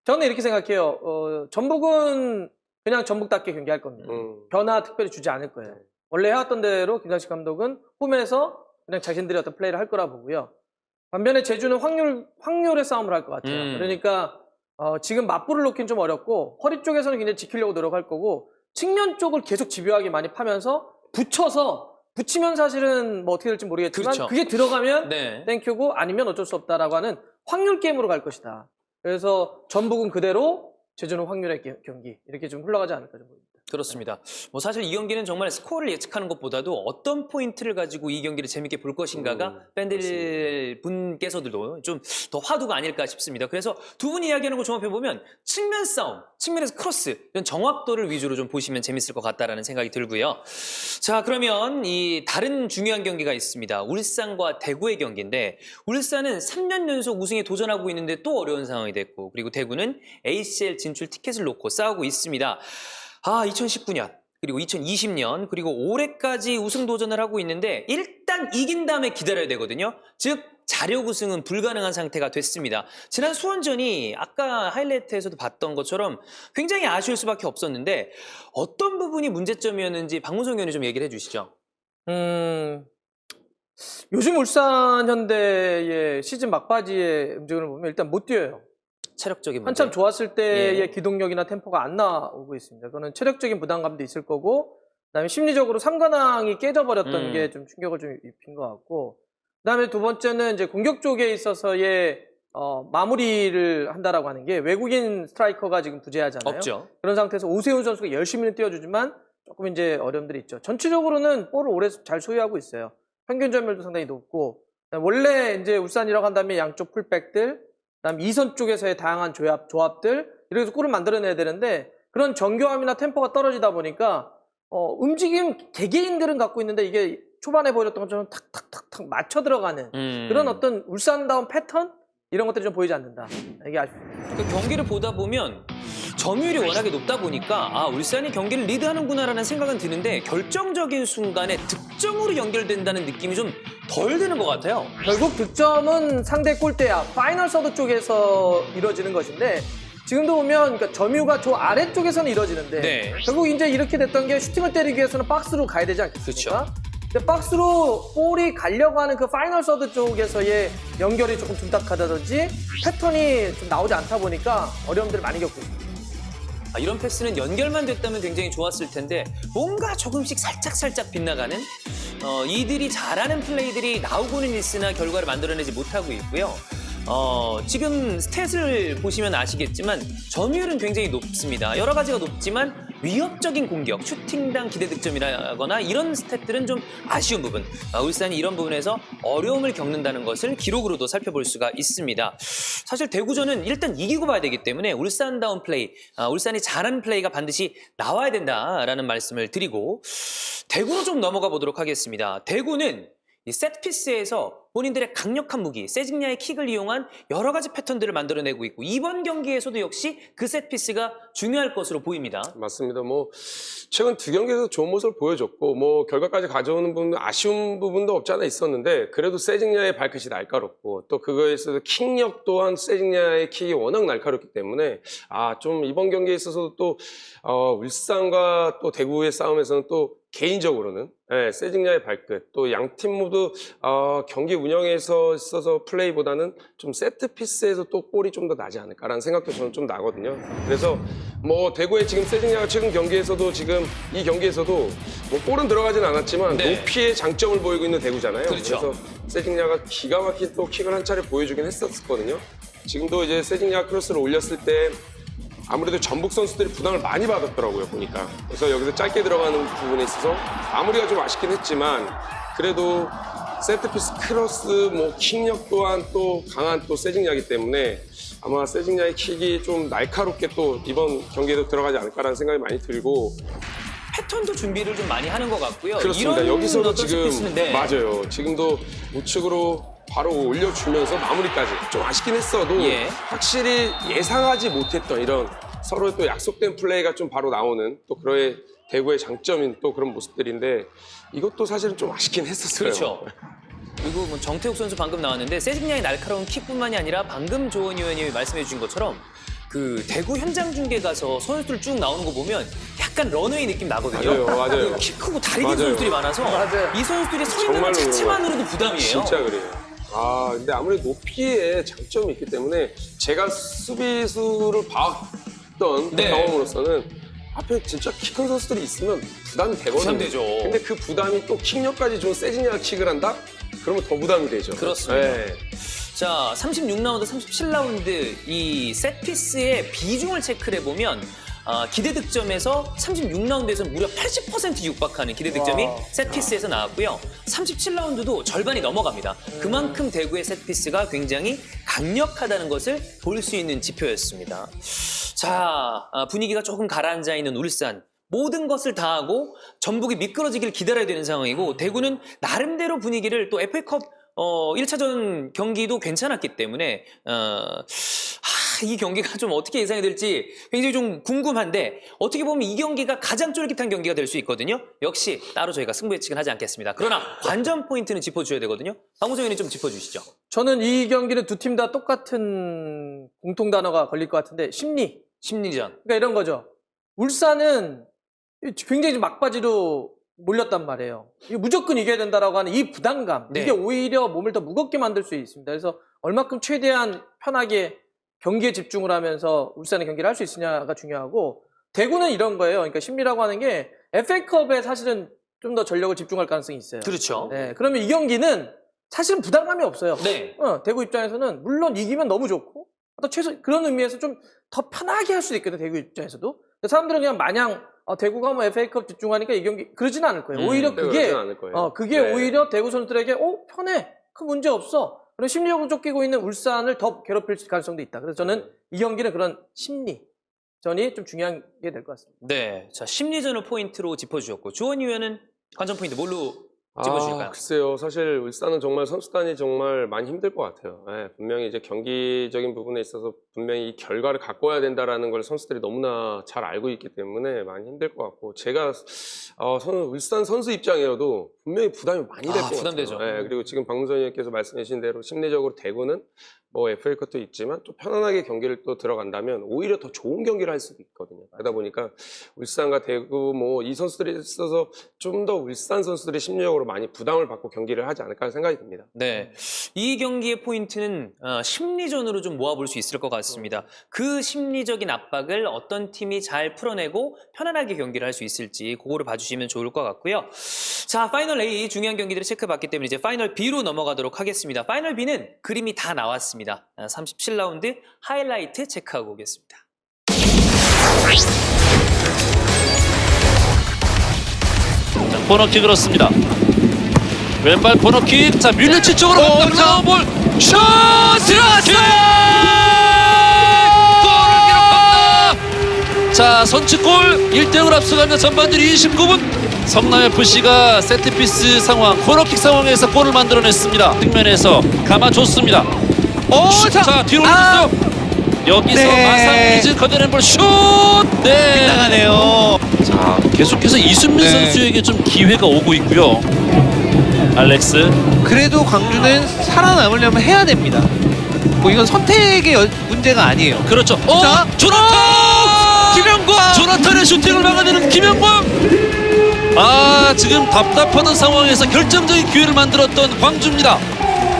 저는 이렇게 생각해요. 전북은 그냥 전북답게 경기할 겁니다. 변화 특별히 주지 않을 거예요. 원래 해왔던 대로 김상식 감독은 홈에서 그냥 자신들이 어떤 플레이를 할 거라 보고요. 반면에 제주는 확률의 싸움을 할 것 같아요. 그러니까 지금 맞불을 놓기는 좀 어렵고 허리 쪽에서는 굉장히 지키려고 노력할 거고 측면 쪽을 계속 집요하게 많이 파면서 붙이면 사실은 뭐 어떻게 될지 모르겠지만 그렇죠. 그게 들어가면 네. 땡큐고 아니면 어쩔 수 없다라고 하는 확률 게임으로 갈 것이다. 그래서 전북은 그대로 제주는 확률의 경기 이렇게 좀 흘러가지 않을까 좀 보입니다. 그렇습니다. 뭐 사실 이 경기는 정말 스코어를 예측하는 것보다도 어떤 포인트를 가지고 이 경기를 재밌게 볼 것인가가 팬들 분께서도 좀 더 화두가 아닐까 싶습니다. 그래서 두 분이 이야기하는 거 종합해보면 측면 싸움, 측면에서 크로스 이런 정확도를 위주로 좀 보시면 재밌을 것 같다라는 생각이 들고요. 자, 그러면 이 다른 중요한 경기가 있습니다. 울산과 대구의 경기인데 울산은 3년 연속 우승에 도전하고 있는데 또 어려운 상황이 됐고 그리고 대구는 ACL 진출 티켓을 놓고 싸우고 있습니다. 2019년 그리고 2020년 그리고 올해까지 우승 도전을 하고 있는데 일단 이긴 다음에 기다려야 되거든요. 즉 자력 우승은 불가능한 상태가 됐습니다. 지난 수원전이 아까 하이라이트에서도 봤던 것처럼 굉장히 아쉬울 수밖에 없었는데 어떤 부분이 문제점이었는지 박문성 의원이 좀 얘기를 해주시죠. 요즘 울산 현대의 시즌 막바지의 움직임을 보면 일단 못 뛰어요. 체력적인 문제. 한참 좋았을 때의 예. 기동력이나 템포가 안 나오고 있습니다. 그거는 체력적인 부담감도 있을 거고 그다음에 심리적으로 삼관왕이 깨져버렸던 게 좀 충격을 좀 입힌 것 같고 그다음에 두 번째는 이제 공격 쪽에 있어서의 마무리를 한다라고 하는 게 외국인 스트라이커가 지금 부재하잖아요. 없죠. 그런 상태에서 오세훈 선수가 열심히는 뛰어주지만 조금 이제 어려움들이 있죠. 전체적으로는 볼을 오래 잘 소유하고 있어요. 평균 점유율도 상당히 높고 원래 이제 울산이라고 한다면 양쪽 풀백들 그다음 2선 쪽에서의 다양한 조합들 이렇게 해서 골을 만들어내야 되는데 그런 정교함이나 템포가 떨어지다 보니까 움직임 개개인들은 갖고 있는데 이게 초반에 보여줬던 것처럼 탁탁탁탁 맞춰 들어가는 그런 어떤 울산다운 패턴 이런 것들이 좀 보이지 않는다. 이게 아쉽습니다. 그 경기를 보다 보면 점유율이 워낙에 높다 보니까 울산이 경기를 리드하는구나라는 생각은 드는데 결정적인 순간에 득점으로 연결된다는 느낌이 좀 덜 드는 것 같아요. 결국 득점은 상대 골대야 파이널 서드 쪽에서 이루어지는 것인데 지금도 보면 그러니까 점유가 저 아래쪽에서는 이루어지는데 네. 결국 이제 이렇게 됐던 게 슈팅을 때리기 위해서는 박스로 가야 되지 않겠습니까? 근데 박스로 볼이 가려고 하는 그 파이널 서드 쪽에서의 연결이 조금 둔탁하다든지 패턴이 좀 나오지 않다 보니까 어려움들을 많이 겪고 있습니다. 이런 패스는 연결만 됐다면 굉장히 좋았을 텐데 뭔가 조금씩 살짝 빗나가는 이들이 잘하는 플레이들이 나오고는 있으나 결과를 만들어내지 못하고 있고요. 지금 스탯을 보시면 아시겠지만 점유율은 굉장히 높습니다. 여러 가지가 높지만 위협적인 공격, 슈팅당 기대 득점이라거나 이런 스탯들은 좀 아쉬운 부분. 울산이 이런 부분에서 어려움을 겪는다는 것을 기록으로도 살펴볼 수가 있습니다. 사실 대구전은 일단 이기고 봐야 되기 때문에 울산다운 플레이, 울산이 잘하는 플레이가 반드시 나와야 된다라는 말씀을 드리고 대구로 좀 넘어가 보도록 하겠습니다. 대구는 이 세트피스에서 본인들의 강력한 무기, 세징야의 킥을 이용한 여러 가지 패턴들을 만들어내고 있고 이번 경기에서도 역시 그 세트피스가 중요할 것으로 보입니다. 맞습니다. 뭐 최근 두 경기에서 좋은 모습을 보여줬고 뭐 결과까지 가져오는 부분도 아쉬운 부분도 없지 않아 있었는데 그래도 세징야의 발끝이 날카롭고 또 그거에 있어서 킥력 또한 세징야의 킥이 워낙 날카롭기 때문에 좀 이번 경기에 있어서 또 울산과 또 대구의 싸움에서는 또 개인적으로는 세징야의 발끝 또 양 팀 모두 경기 운영에서 있어서 플레이보다는 좀 세트피스에서 또 볼이 좀 더 나지 않을까라는 생각도 저는 좀 나거든요. 그래서 뭐 대구의 지금 세징야가 최근 경기에서도 지금 이 경기에서도 뭐 골은 들어가진 않았지만 네. 높이의 장점을 보이고 있는 대구잖아요. 그렇죠. 그래서 세징야가 기가 막힌 또 킥을 한 차례 보여주긴 했었거든요. 지금도 이제 세징야가 크로스를 올렸을 때 아무래도 전북 선수들이 부담을 많이 받았더라고요, 보니까. 그래서 여기서 짧게 들어가는 부분에 있어서 마무리가 좀 아쉽긴 했지만 그래도 세트피스 크로스, 뭐 킥력 또한 또 강한 또 세징야이기 때문에 아마 세징야의 킥이 좀 날카롭게 또 이번 경기에도 들어가지 않을까라는 생각이 많이 들고 패턴도 준비를 좀 많이 하는 것 같고요. 그렇습니다. 이런 여기서도 어떤 지금 세트피스는, 네. 맞아요. 지금도 우측으로 바로 올려주면서 마무리까지 좀 아쉽긴 했어도 예. 확실히 예상하지 못했던 이런 서로 또 약속된 플레이가 좀 바로 나오는 또 그의 대구의 장점인 또 그런 모습들인데 이것도 사실은 좀 아쉽긴 했었어요. 그렇죠. 그리고 뭐 정태욱 선수 방금 나왔는데 세징야의 날카로운 킥뿐만이 아니라 방금 조원 의원님이 말씀해 주신 것처럼 그 대구 현장 중계 가서 선수들 쭉 나오는 거 보면 약간 런웨이 느낌 나거든요. 맞아요. 키 크고 다리 긴 맞아요. 선수들이 많아서 맞아요. 이 선수들이 서 있는 정말로 것 자체만으로도 부담이에요. 진짜 그래요. 근데 아무래도 높이에 장점이 있기 때문에 제가 수비수를 봤던 네. 경험으로서는 앞에 진짜 키 큰 선수들이 있으면 부담이 되거든요. 부담되죠. 근데 그 부담이 또 킥력까지 좀 세지냐 킥을 한다? 그러면 더 부담이 되죠. 그렇습니다. 네. 자, 36라운드, 37라운드 이 세트피스의 비중을 체크를 해보면 기대 득점에서 36라운드에서 무려 80% 육박하는 기대 득점이 와. 세트피스에서 나왔고요. 37라운드도 절반이 넘어갑니다. 그만큼 대구의 세트피스가 굉장히 강력하다는 것을 볼 수 있는 지표였습니다. 자, 분위기가 조금 가라앉아 있는 울산. 모든 것을 다 하고 전북이 미끄러지길 기다려야 되는 상황이고 대구는 나름대로 분위기를 또 FA컵 1차전 경기도 괜찮았기 때문에 이 경기가 좀 어떻게 예상이 될지 굉장히 좀 궁금한데 어떻게 보면 이 경기가 가장 쫄깃한 경기가 될 수 있거든요. 역시 따로 저희가 승부 예측은 하지 않겠습니다. 그러나 관전 포인트는 짚어줘야 되거든요. 박무정 의원님 좀 짚어주시죠. 저는 이 경기는 두 팀 다 똑같은 공통 단어가 걸릴 것 같은데 심리. 심리전. 그러니까 이런 거죠. 울산은 굉장히 좀 막바지로 몰렸단 말이에요. 이거 무조건 이겨야 된다라고 하는 이 부담감. 네. 이게 오히려 몸을 더 무겁게 만들 수 있습니다. 그래서 얼마큼 최대한 편하게 경기에 집중을 하면서 울산의 경기를 할 수 있으냐가 중요하고 대구는 이런 거예요. 그러니까 심리라고 하는 게 FA컵에 사실은 좀 더 전력을 집중할 가능성이 있어요. 그렇죠. 네, 그러면 이 경기는 사실은 부담감이 없어요. 네. 대구 입장에서는 물론 이기면 너무 좋고 또 최소 그런 의미에서 좀 더 편하게 할 수도 있거든요. 대구 입장에서도. 사람들은 그냥 마냥 대구가 뭐 FA컵 집중하니까 이 경기 그러지는 않을 거예요. 오히려 그게 그러진 않을 거예요. 그게 네. 오히려 대구 선수들에게 편해. 그 문제 없어. 그런 심리적으로 쫓기고 있는 울산을 더 괴롭힐 가능성도 있다. 그래서 저는 이 경기는 그런 심리전이 좀 중요한 게 될 것 같습니다. 네. 자, 심리전을 포인트로 짚어주셨고 조원 의원은 관전 포인트 뭘로 짚어주실까요? 글쎄요. 사실 울산은 정말 선수단이 정말 많이 힘들 것 같아요. 예, 분명히 이제 경기적인 부분에 있어서 분명히 이 결과를 갖고 와야 된다라는 걸 선수들이 너무나 잘 알고 있기 때문에 많이 힘들 것 같고 제가 울산 선수 입장이어도 분명히 부담이 많이 될 것 같아요. 부담되죠. 예, 그리고 지금 박문선 의원께서 말씀해 주신 대로 심리적으로 대구는 뭐 FA컵도 있지만 또 편안하게 경기를 또 들어간다면 오히려 더 좋은 경기를 할 수도 있거든요. 그러다 보니까 울산과 대구 뭐 이 선수들이 있어서 좀 더 울산 선수들이 심리적으로 많이 부담을 받고 경기를 하지 않을까 생각이 듭니다. 네. 이 경기의 포인트는 심리전으로 좀 모아볼 수 있을 것 같습니다. 그 심리적인 압박을 어떤 팀이 잘 풀어내고 편안하게 경기를 할 수 있을지 그거를 봐주시면 좋을 것 같고요. 자, 파이널 A 중요한 경기들을 체크해봤기 때문에 이제 파이널 B로 넘어가도록 하겠습니다. 파이널 B는 그림이 다 나왔습니다. 37라운드 하이라이트 체크하고 오겠습니다. 자, 코너킥 그렇습니다. 왼발 코너킥. 자, 뮬리치 쪽으로 갑니다. 볼. 슛! 들어갔어요! 골을 기록합니다. 자, 선취골 1대0으로 앞서가며 전반전 29분 성남FC가 세트피스 상황, 코너킥 상황에서 골을 만들어냈습니다. 측면에서 감아줬습니다. 자, 뒤로 올렸어요. 여기서 마상리즈 걷어낸 볼 슛! 네. 나가네요. 자, 계속해서 이순민 네. 선수에게 좀 기회가 오고 있고요. 알렉스. 그래도 광주는 살아남으려면 해야 됩니다. 뭐 이건 선택의 문제가 아니에요. 그렇죠. 자, 조나탄! 김영광! 조나탄의 슈팅을 막아내는 김영광! 지금 답답하던 상황에서 결정적인 기회를 만들었던 광주입니다.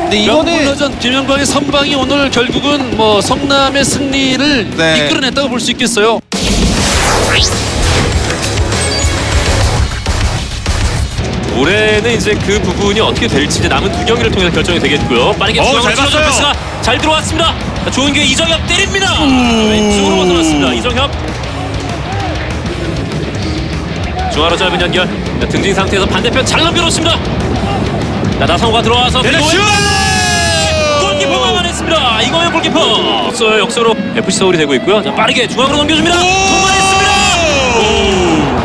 근데 이거는 명불허전 김영광의 선방이 오늘 결국은 뭐 성남의 승리를 네. 이끌어냈다고 볼 수 있겠어요. 올해는 이제 그 부분이 어떻게 될지 이제 남은 두 경기를 통해서 결정이 되겠고요. 빠르게 잘 봤어요. 패스가 잘 들어왔습니다. 자, 좋은 기회 이정엽 때립니다. 왼쪽으로 벗어났습니다. 이정엽. 중앙으로 짧은 연결. 자, 등진 상태에서 반대편 잘 넘겨놓습니다. 자, 나성호가 들어와서 그리고 골키퍼 막아냈습니다. 이거의 골키퍼. 역으로 FC 서울이 되고 있고요. 자, 빠르게 중앙으로 넘겨줍니다. 통과했습니다.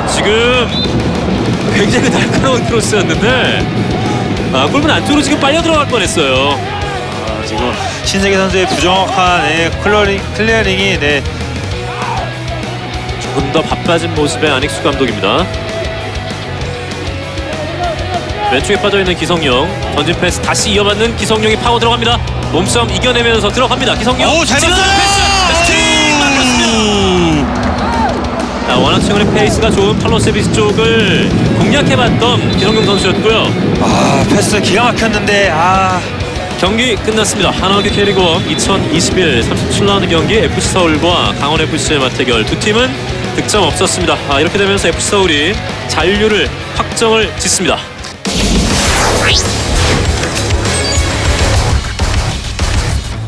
지금 굉장히 날카로운 크로스였는데 골문 안쪽으로 지금 빨려 들어갈 뻔했어요. 지금 신세계 선수의 부정확한 클리어링이 조금 더 바빠진 모습의 안익수 감독입니다. 왼쪽에 빠져있는 기성용, 던진 패스 다시 이어받는 기성용이 파고 들어갑니다. 몸싸움 이겨내면서 들어갑니다. 기성용. 잘 지금 봤어요! 패스 막았습니다. 자, 워낙 최근에 페이스가 좋은 팔로세비스 쪽을 공략해봤던 기성용 선수였고요. 패스 기가 막혔는데 경기 끝났습니다. 하나원큐 K리그 2021 37라운드 경기 FC서울과 강원FC의 맞대결 두 팀은 득점 없었습니다. 이렇게 되면서 FC서울이 잔류를 확정을 짓습니다.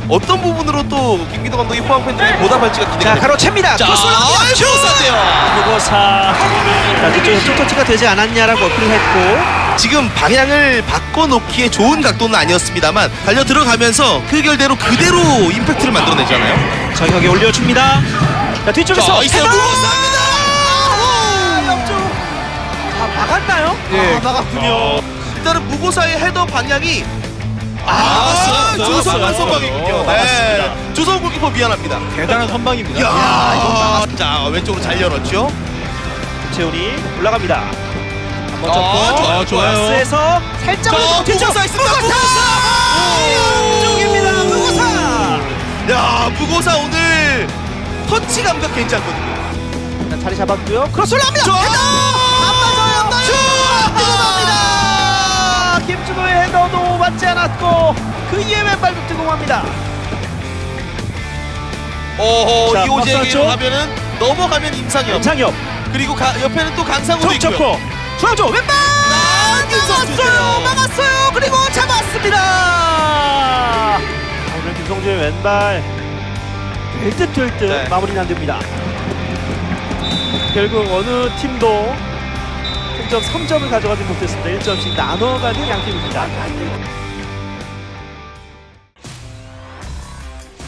어떤 부분으로 또 김기동 감독이 포항 팬들에게 보답할지가 기대가 자, 가로챕니다. 자, 크로스 올라갑니다. 슛! 무고사. 자, 뒤쪽에서 터치가 되지 않았냐라고 어필을 했고. 지금 방향을 바꿔놓기에 좋은 각도는 아니었습니다만 달려 들어가면서 그 결대로 그대로 임팩트를 만들어내잖아요. 정혁이 올려줍니다. 자, 뒤쪽에서 있어요. 헤더! 무고사입니다. 옆쪽. 막았나요? 예. 막았군요. 일단은 무고사의 헤더 방향이 조성한 선방이군요. 네. 조성 골키퍼 미안합니다. 대단한 선방입니다. 이야, 자 왼쪽으로 잘 열었죠. 최훈이 올라갑니다. 한번 접고 좋아요. 박스에서 살짝 뒤쪽 무고사 있습니다. 쪽입니다. 무고사. 야, 무고사 오늘 터치 감각 괜찮거든요. 자, 자리 잡았고요. 크로스 올라갑니다. 헤더! 안 맞아요. 뜨거합니다. 김준호의 헤더도 맞지 않았고 그 이에 왼발도 뜨거합니다. 자, 이호재에게 박수 가면은 넘어가면 임상엽. 장엽 그리고 옆에는 또 강상우도 툭 있고요. 접고 중앙쪽 왼발 막았어요. 그리고 잡았습니다. 오늘 김성주의 왼발 될 듯 네. 마무리는 안 됩니다. 결국 어느 팀도 승점 3점을 가져가지 못했습니다. 1점씩 나눠가는 양팀입니다.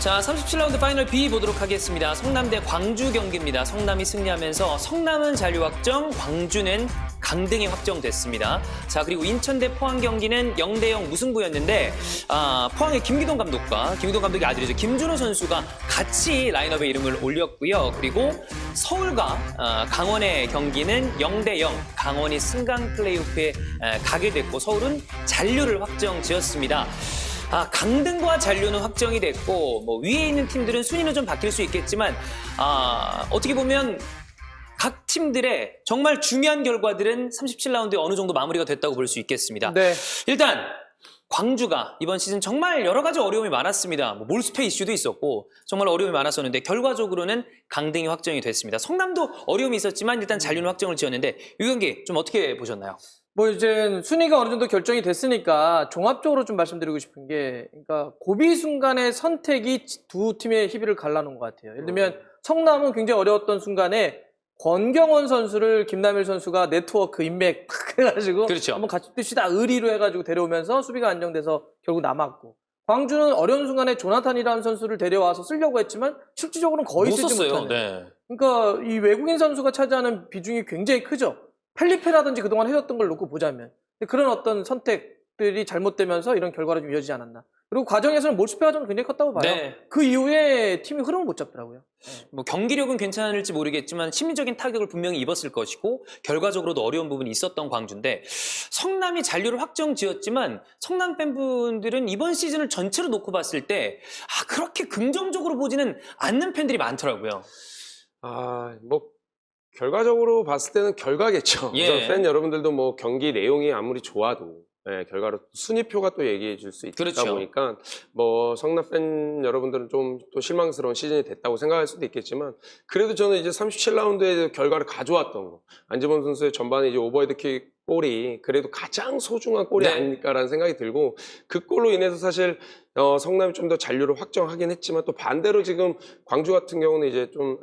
자, 37라운드 파이널 B 보도록 하겠습니다. 성남 대 광주 경기입니다. 성남이 승리하면서 성남은 잔류 확정, 광주는 강등이 확정됐습니다. 자, 그리고 인천 대 포항 경기는 0대0 무승부였는데 포항의 김기동 감독의 아들이죠. 김준호 선수가 같이 라인업에 이름을 올렸고요. 그리고 서울과 강원의 경기는 0대0 강원이 승강 플레이오프에 가게 됐고 서울은 잔류를 확정지었습니다. 강등과 잔류는 확정이 됐고 뭐 위에 있는 팀들은 순위는 좀 바뀔 수 있겠지만 어떻게 보면 각 팀들의 정말 중요한 결과들은 37라운드에 어느 정도 마무리가 됐다고 볼 수 있겠습니다. 네. 일단 광주가 이번 시즌 정말 여러 가지 어려움이 많았습니다. 뭐 몰스페 이슈도 있었고 정말 어려움이 많았었는데 결과적으로는 강등이 확정이 됐습니다. 성남도 어려움이 있었지만 일단 잔류는 확정을 지었는데 이 경기 좀 어떻게 보셨나요? 뭐 이제 순위가 어느 정도 결정이 됐으니까 종합적으로 좀 말씀드리고 싶은 게, 그러니까 고비 순간의 선택이 두 팀의 희비를 갈라놓은 것 같아요. 예를 들면 성남은 굉장히 어려웠던 순간에 권경원 선수를 김남일 선수가 네트워크 인맥 탁 해가지고 그렇죠. 한번 같이 뜁시다 의리로 해가지고 데려오면서 수비가 안정돼서 결국 남았고, 광주는 어려운 순간에 조나탄이라는 선수를 데려와서 쓰려고 했지만 실질적으로는 거의 못 쓰지 썼어요. 못하는. 네. 그러니까 이 외국인 선수가 차지하는 비중이 굉장히 크죠. 펠리페라든지 그동안 해줬던 걸 놓고 보자면 그런 어떤 선택들이 잘못되면서 이런 결과로 좀 이어지지 않았나. 그리고 과정에서는 몰스페가 좀 굉장히 컸다고 봐요. 네. 그 이후에 팀이 흐름을 못 잡더라고요. 뭐 경기력은 괜찮을지 모르겠지만 심리적인 타격을 분명히 입었을 것이고 결과적으로도 어려운 부분이 있었던 광주인데 성남이 잔류를 확정지었지만 성남 팬분들은 이번 시즌을 전체로 놓고 봤을 때 그렇게 긍정적으로 보지는 않는 팬들이 많더라고요. 뭐 결과적으로 봤을 때는 결과겠죠. 예. 그래서 팬 여러분들도 뭐 경기 내용이 아무리 좋아도 결과로 순위표가 또 얘기해 줄 수 있다 그렇죠. 보니까 뭐 성남 팬 여러분들은 좀 또 실망스러운 시즌이 됐다고 생각할 수도 있겠지만 그래도 저는 이제 37라운드의 결과를 가져왔던 거 안지범 선수의 전반에 이제 오버헤드킥 골이 그래도 가장 소중한 골이 네. 아닐까라는 생각이 들고 그 골로 인해서 사실 성남이 좀 더 잔류를 확정하긴 했지만 또 반대로 지금 광주 같은 경우는 이제 좀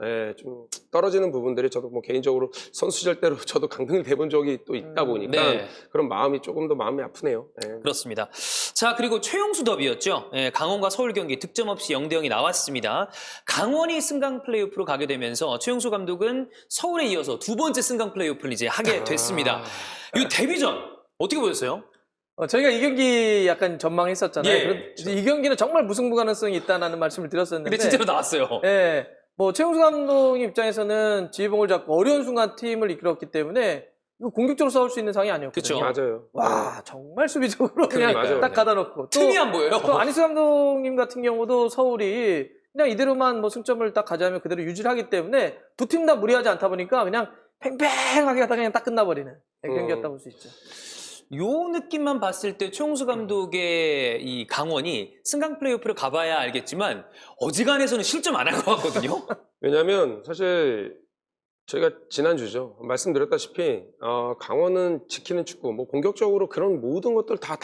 떨어지는 부분들이 저도 뭐 개인적으로 선수 시절 때로 저도 강등을 돼본 적이 또 있다 보니까 네. 그런 마음이 조금 더 마음이 아프네요. 그렇습니다. 자, 그리고 최용수 더비였죠. 강원과 서울 경기 득점 없이 0대0이 나왔습니다. 강원이 승강 플레이오프로 가게 되면서 최용수 감독은 서울에 이어서 두 번째 승강 플레이오프를 이제 하게 됐습니다. 이 데뷔전 어떻게 보셨어요? 저희가 이 경기 약간 전망했었잖아요. 예. 이 경기는 정말 무승부 가능성이 있다는 말씀을 드렸었는데. 근데 진짜로 나왔어요. 예. 뭐 최용수 감독 입장에서는 지휘봉을 잡고 어려운 순간 팀을 이끌었기 때문에 이거 공격적으로 싸울 수 있는 상황이 아니었거든요. 그쵸. 맞아요. 와, 정말 수비적으로 그냥 맞아요. 딱 가다 놓고. 틈이 안 보여요. 또 아니스 감독님 같은 경우도 서울이 그냥 이대로만 뭐 승점을 딱 가져가면 그대로 유지를 하기 때문에 두 팀 다 무리하지 않다 보니까 그냥 팽팽하게 하다가 그냥 딱 끝나버리는 경기였다고 볼 수 있죠. 요 느낌만 봤을 때 최용수 감독의 이 강원이 승강 플레이오프를 가봐야 알겠지만 어지간해서는 실점 안 할 것 같거든요. 왜냐면 사실 저희가 지난주죠. 말씀드렸다시피 강원은 지키는 축구, 뭐 공격적으로 그런 모든 것들 다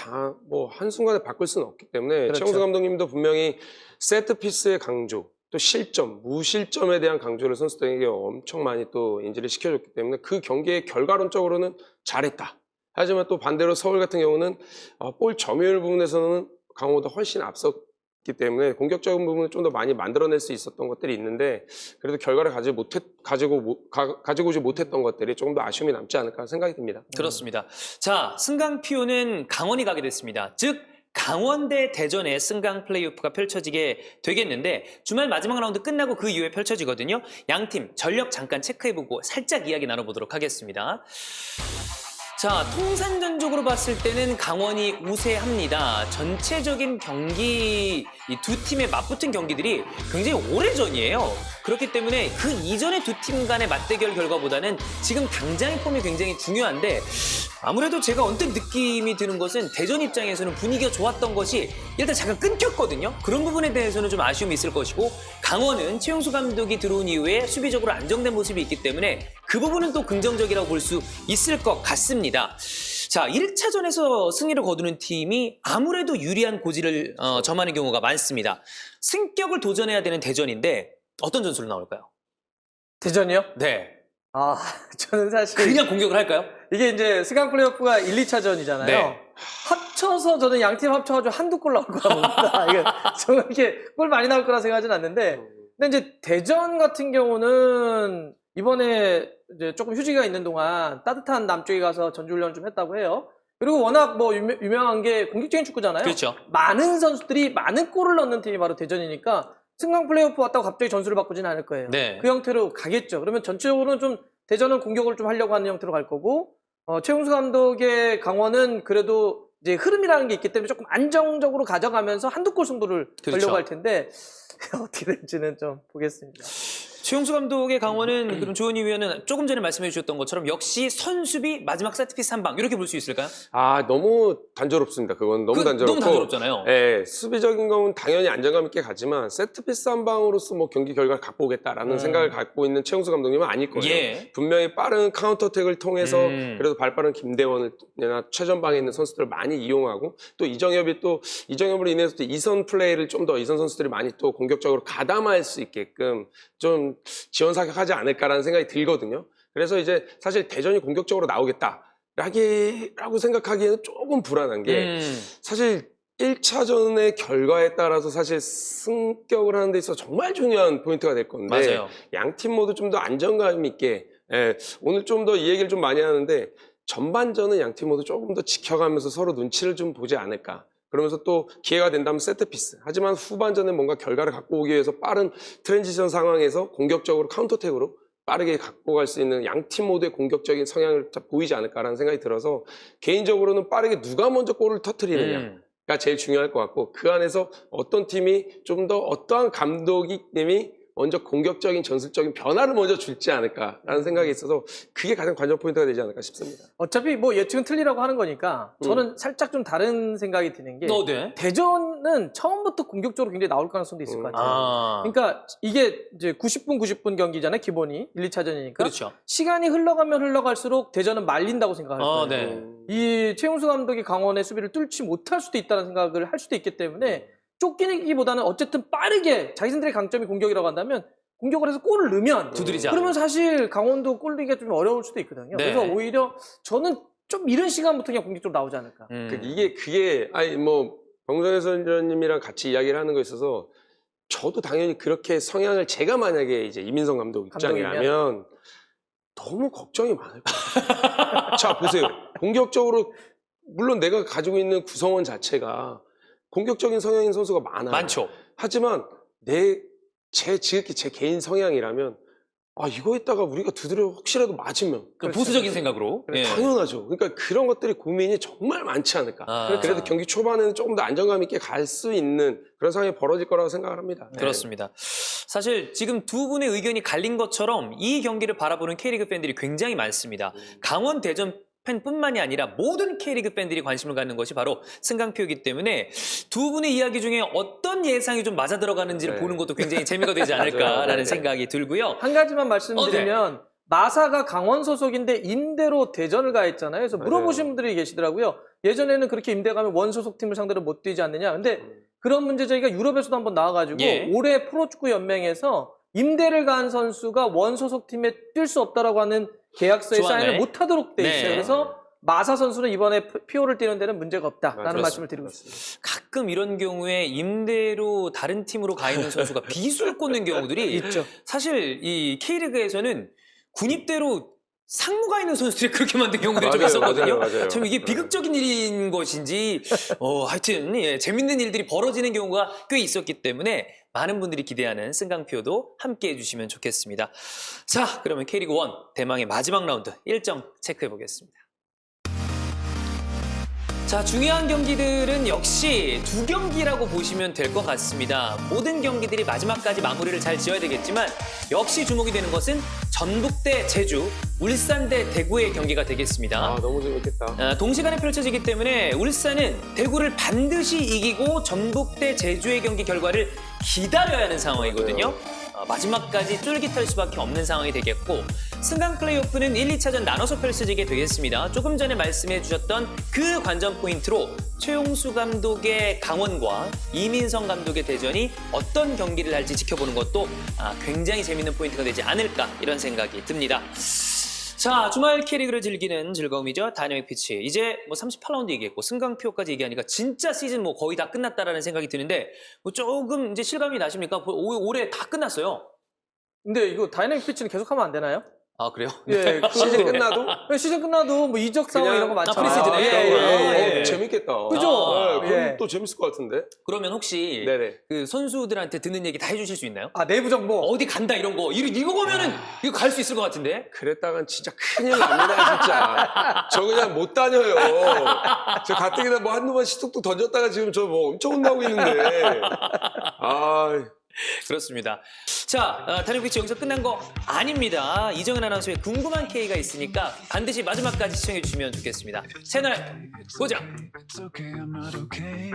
뭐 한순간에 바꿀 수는 없기 때문에 그렇죠. 최용수 감독님도 분명히 세트피스의 강조, 또 실점, 무실점에 대한 강조를 선수들에게 엄청 많이 또 인지를 시켜줬기 때문에 그 경기의 결과론적으로는 잘했다. 하지만 또 반대로 서울 같은 경우는 볼 점유율 부분에서는 강원보다 훨씬 앞섰기 때문에 공격적인 부분을 좀 더 많이 만들어낼 수 있었던 것들이 있는데 그래도 결과를 가지고 오지 못했던 것들이 조금 더 아쉬움이 남지 않을까 생각이 듭니다. 그렇습니다. 자, 승강표는 강원이 가게 됐습니다. 즉 강원 대 대전의 승강 플레이오프가 펼쳐지게 되겠는데 주말 마지막 라운드 끝나고 그 이후에 펼쳐지거든요. 양팀 전력 잠깐 체크해보고 살짝 이야기 나눠보도록 하겠습니다. 자, 통산전적으로 봤을 때는 강원이 우세합니다. 전체적인 경기, 이 두 팀의 맞붙은 경기들이 굉장히 오래전이에요. 그렇기 때문에 그 이전의 두 팀 간의 맞대결 결과보다는 지금 당장의 폼이 굉장히 중요한데 아무래도 제가 언뜻 느낌이 드는 것은 대전 입장에서는 분위기가 좋았던 것이 일단 잠깐 끊겼거든요. 그런 부분에 대해서는 좀 아쉬움이 있을 것이고 강원은 최용수 감독이 들어온 이후에 수비적으로 안정된 모습이 있기 때문에 그 부분은 또 긍정적이라고 볼 수 있을 것 같습니다. 자, 1차전에서 승리를 거두는 팀이 아무래도 유리한 고지를 점하는 경우가 많습니다. 승격을 도전해야 되는 대전인데 어떤 전술로 나올까요? 대전이요? 네. 저는 사실 그냥 공격을 할까요? 이게 이제 승강 플레이오프가 1, 2차전이잖아요. 네. 합쳐서 저는 양팀 합쳐가지고 한두 골 나올 거라 봅니다. 이게 저는 이렇게 골 많이 나올 거라 생각하진 않는데, 근데 이제 대전 같은 경우는 이번에 이제 조금 휴지가 있는 동안 따뜻한 남쪽에 가서 전지훈련 좀 했다고 해요. 그리고 워낙 뭐 유명한 게 공격적인 축구잖아요. 그렇죠. 많은 선수들이 많은 골을 넣는 팀이 바로 대전이니까 승강 플레이오프 왔다고 갑자기 전술을 바꾸지는 않을 거예요. 네. 그 형태로 가겠죠. 그러면 전체적으로는 좀 대전은 공격을 좀 하려고 하는 형태로 갈 거고, 최용수 감독의 강원은 그래도 이제 흐름이라는 게 있기 때문에 조금 안정적으로 가져가면서 한두 골 승부를 그렇죠. 걸려고 할 텐데 어떻게 될지는 좀 보겠습니다. 최용수 감독의 강원은 그럼 조현희 위원은 조금 전에 말씀해 주셨던 것처럼 역시 선수비 마지막 세트피스 한 방 이렇게 볼 수 있을까요? 너무 단조롭습니다. 그건 너무 단조롭고. 너무 단조롭잖아요. 예, 수비적인 건 당연히 안정감 있게 가지만 세트피스 한 방으로서 뭐 경기 결과를 갖고 오겠다라는 생각을 갖고 있는 최용수 감독님은 아닐 거예요. 예. 분명히 빠른 카운터택을 통해서 그래도 발빠른 김대원이나 최전방에 있는 선수들을 많이 이용하고 또 이정엽으로 인해서 또 이선 플레이를 좀 더 이선 선수들이 많이 또 공격적으로 가담할 수 있게끔 좀 지원사격하지 않을까라는 생각이 들거든요. 그래서 이제 사실 대전이 공격적으로 나오겠다라고 생각하기에는 조금 불안한 게 사실 1차전의 결과에 따라서 사실 승격을 하는 데 있어서 정말 중요한 포인트가 될 건데 맞아요. 양팀 모두 좀 더 안정감 있게 오늘 좀 더 이 얘기를 좀 많이 하는데 전반전은 양팀 모두 조금 더 지켜가면서 서로 눈치를 좀 보지 않을까. 그러면서 또 기회가 된다면 세트피스. 하지만 후반전에 뭔가 결과를 갖고 오기 위해서 빠른 트랜지션 상황에서 공격적으로 카운터택으로 빠르게 갖고 갈 수 있는 양팀 모두의 공격적인 성향을 보이지 않을까라는 생각이 들어서 개인적으로는 빠르게 누가 먼저 골을 터뜨리느냐가 제일 중요할 것 같고 그 안에서 어떤 팀이 좀 더 어떠한 감독님이 먼저 공격적인 전술적인 변화를 먼저 줄지 않을까라는 생각이 있어서 그게 가장 관전 포인트가 되지 않을까 싶습니다. 어차피 뭐 예측은 틀리라고 하는 거니까 저는 살짝 좀 다른 생각이 드는 게 네. 대전은 처음부터 공격적으로 굉장히 나올 가능성도 있을 것 같아요. 그러니까 이게 이제 90분 경기잖아요. 기본이 1, 2차전이니까. 그렇죠. 시간이 흘러가면 흘러갈수록 대전은 말린다고 생각할 거예요. 네. 이 최용수 감독이 강원의 수비를 뚫지 못할 수도 있다는 생각을 할 수도 있기 때문에 쫓기기보다는 어쨌든 빠르게 자기들의 강점이 공격이라고 한다면 공격을 해서 골을 넣으면 두드리자. 그러면 사실 강원도 골 넣기가 좀 어려울 수도 있거든요. 네. 그래서 오히려 저는 좀 이른 시간부터 그냥 공격적으로 나오지 않을까. 그게 정정혜 선생님이랑 같이 이야기를 하는 거에 있어서 저도 당연히 그렇게 성향을 제가 만약에 이제 이민성 감독 입장이라면 너무 걱정이 많을 거예요. 자, 보세요. 공격적으로 물론 내가 가지고 있는 구성원 자체가 공격적인 성향인 선수가 많아요. 많죠. 하지만 지극히 제 개인 성향이라면 이거에다가 우리가 두드려 혹시라도 맞으면 좀 보수적인 생각으로. 예. 당연하죠. 그러니까 그런 것들이 고민이 정말 많지 않을까. 아. 그래도 경기 초반에는 조금 더 안정감 있게 갈 수 있는 그런 상황이 벌어질 거라고 생각을 합니다. 그렇습니다. 사실 지금 두 분의 의견이 갈린 것처럼 이 경기를 바라보는 K리그 팬들이 굉장히 많습니다. 강원, 대전 팬뿐만이 아니라 모든 K리그 팬들이 관심을 갖는 것이 바로 승강표이기 때문에 두 분의 이야기 중에 어떤 예상이 좀 맞아 들어가는지를 네. 보는 것도 굉장히 재미가 되지 않을까라는 맞아요. 생각이 들고요. 한 가지만 말씀드리면 마사가 강원 소속인데 임대로 대전을 가 있잖아요. 그래서 물어보신 분들이 계시더라고요. 예전에는 그렇게 임대 가면 원 소속팀을 상대로 못 뛰지 않느냐. 근데 그런 문제 저희가 유럽에서도 한번 나와가지고 예. 올해 프로축구 연맹에서 임대를 간 선수가 원 소속팀에 뛸 수 없다라고 하는 계약서에 조항을. 사인을 못하도록 돼 있어요. 네. 그래서 마사 선수는 이번에 피오를 뛰는 데는 문제가 없다라는 그렇습니다. 말씀을 드리고 있습니다. 가끔 이런 경우에 임대로 다른 팀으로 가 있는 선수가 비수를 꽂는 경우들이 있죠. 사실 이 K리그에서는 군입대로 상무가 있는 선수들이 그렇게 만든 경우들이 좀 맞아요, 있었거든요. 맞아요. 참 이게 비극적인 일인 것인지 하여튼 재밌는 일들이 벌어지는 경우가 꽤 있었기 때문에 많은 분들이 기대하는 승강표도 함께해 주시면 좋겠습니다. 자, 그러면 K리그 1 대망의 마지막 라운드 일정 체크해 보겠습니다. 자, 중요한 경기들은 역시 두 경기라고 보시면 될 것 같습니다. 모든 경기들이 마지막까지 마무리를 잘 지어야 되겠지만 역시 주목이 되는 것은 전북 대 제주, 울산 대 대구의 경기가 되겠습니다. 너무 재밌겠다. 동시간에 펼쳐지기 때문에 울산은 대구를 반드시 이기고 전북 대 제주의 경기 결과를 기다려야 하는 상황이거든요. 마지막까지 쫄깃할 수밖에 없는 상황이 되겠고 승강 플레이오프는 1, 2차전 나눠서 펼쳐지게 되겠습니다. 조금 전에 말씀해 주셨던 그 관전 포인트로 최용수 감독의 강원과 이민성 감독의 대전이 어떤 경기를 할지 지켜보는 것도 굉장히 재밌는 포인트가 되지 않을까 이런 생각이 듭니다. 자, 주말 K리그를 즐기는 즐거움이죠. 다이내믹 피치. 이제 38라운드 얘기했고 승강표까지 얘기하니까 진짜 시즌 거의 다 끝났다라는 생각이 드는데 조금 이제 실감이 나십니까? 올해 다 끝났어요. 근데 이거 다이내믹 피치는 계속하면 안 되나요? 아, 그래요? 예, 시즌 끝나도 시즌 끝나도 이적 상황 이런 거 많잖아요. 프리시즌에? 예. 재밌겠다. 그죠? 그럼 예. 또 재밌을 것 같은데. 그러면 혹시 네네. 그 선수들한테 듣는 얘기 다 해주실 수 있나요? 내부 정보. 어디 간다 이런 거 이거 보면은 이거 갈 수 있을 것 같은데. 그랬다간 진짜 큰일 납니다, 진짜. 저 그냥 못 다녀요. 저 가뜩이나 한두 번 시tuk도 던졌다가 지금 저 엄청 혼나고 있는데. 그렇습니다. 자, 다이내믹 피치 여기서 끝난 거 아닙니다. 이정은 아나운서의 궁금한 K가 있으니까 반드시 마지막까지 시청해 주시면 좋겠습니다. 채널 고정! It's okay, I'm not okay.